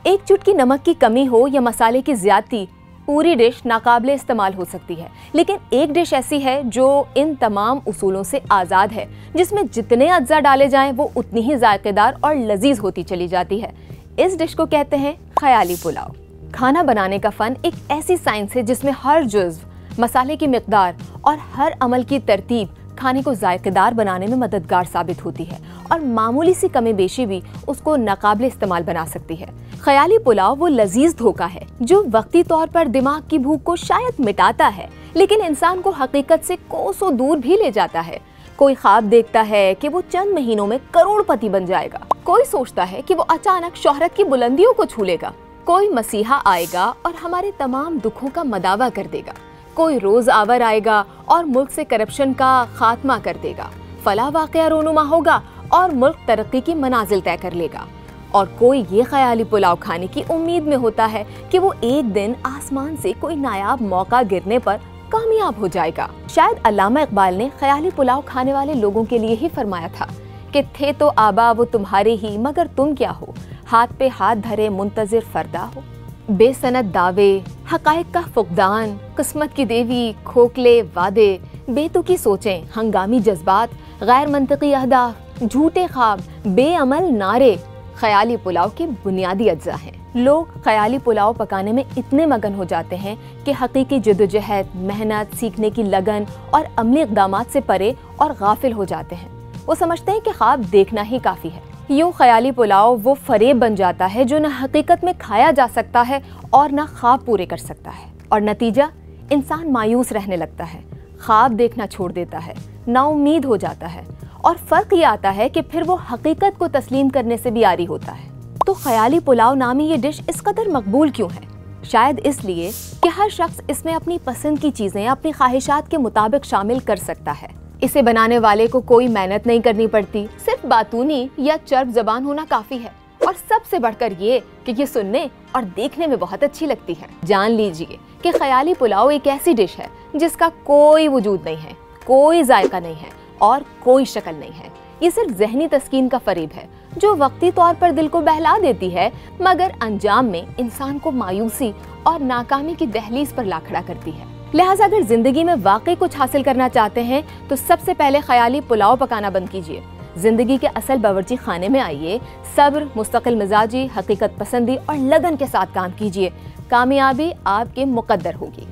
एक चुटकी नमक की कमी हो या मसाले की ज्यादती, पूरी डिश नाकाबिले इस्तेमाल हो सकती है। लेकिन एक डिश ऐसी है जो इन तमाम उसूलों से आज़ाद है, जिसमें जितने अज्जा डाले जाएं वो उतनी ही जायकेदार और लजीज होती चली जाती है। इस डिश को कहते हैं ख्याली पुलाव। खाना बनाने का फ़न एक ऐसी साइंस है जिसमें हर जुज़्व, मसाले की मिकदार और हर अमल की तरतीब खाने को जायकेदार बनाने में मददगार साबित होती है और मामूली सी कमी बेशी भी उसको नाकाबिले इस्तेमाल बना सकती है। ख्याली पुलाव वो लजीज धोखा है जो वक्ती तौर पर दिमाग की भूख को शायद मिटाता है, लेकिन इंसान को हकीकत से कोसों दूर भी ले जाता है। कोई ख्वाब देखता है कि वो चंद महीनों में करोड़पति बन जाएगा, कोई सोचता है कि वो अचानक शोहरत की बुलंदियों को छू लेगा, कोई मसीहा आएगा और हमारे तमाम दुखों का मदावा कर देगा, कोई रोज आवर आएगा और मुल्क से करप्शन का खात्मा कर देगा, फला वाक़या रोनुमा होगा और मुल्क तरक्की की मनाजिल तय कर लेगा। और कोई ये ख्याली पुलाव खाने की उम्मीद में होता है कि वो एक दिन आसमान से कोई नायाब मौका गिरने पर कामयाब हो जाएगा। शायद अल्लामा इकबाल ने ख्याली पुलाव खाने वाले लोगों के लिए ही फरमाया था कि थे तो आबा वो तुम्हारे ही, मगर तुम क्या हो, हाथ पे हाथ धरे मुंतजिर फरदा हो। बेसनद दावे, हकायक का फुकदान, किस्मत की देवी, खोखले वादे, बेतुकी सोचें, हंगामी जज्बात, गैर मंतकी अहदाफ, झूठे ख्वाब, बेअमल नारे ख्याली पुलाव के बुनियादी अज्जा हैं। लोग ख्याली पुलाव पकाने में इतने मगन हो जाते हैं कि हकीकी जद्दोजहद, मेहनत, सीखने की लगन और अमली इक़दामात से परे और गाफिल हो जाते हैं। वो समझते हैं कि ख्वाब देखना ही काफ़ी है। यूँ ख्याली पुलाव वो फरेब बन जाता है जो न हकीकत में खाया जा सकता है और न ख्वाब पूरे कर सकता है, और नतीजा इंसान मायूस रहने लगता है, ख्वाब देखना छोड़ देता है, नाउम्मीद हो जाता है, और फ़र्क ये आता है कि फिर वो हकीकत को तस्लीम करने से भी आरी होता है। तो ख्याली पुलाव नामी ये डिश इस कदर मकबूल क्यों है? शायद इसलिए कि हर शख्स इसमें अपनी पसंद की चीज़ें अपनी ख्वाहिशात के मुताबिक शामिल कर सकता है। इसे बनाने वाले को कोई मेहनत नहीं करनी पड़ती, सिर्फ बातूनी या चर्ब ज़बान होना काफ़ी है, और सबसे बढ़कर ये कि ये सुनने और देखने में बहुत अच्छी लगती है। जान लीजिए कि ख्याली पुलाव एक ऐसी डिश है जिसका कोई वजूद नहीं है, कोई जायका नहीं है और कोई शक्ल नहीं है। ये सिर्फ ज़हनी तस्कीन का फरेब है जो वक्ती तौर पर दिल को बहला देती है, मगर अंजाम में इंसान को मायूसी और नाकामी की दहलीज पर ला खड़ा करती है। लिहाजा अगर जिंदगी में वाकई कुछ हासिल करना चाहते हैं तो सबसे पहले ख्याली पुलाव पकाना बंद कीजिए। जिंदगी के असल बावर्ची खाने में आइए, सब्र, मुस्तकिल मिजाजी, हकीकत पसंदी और लगन के साथ काम कीजिए। कामयाबी आपके मुकद्दर होगी।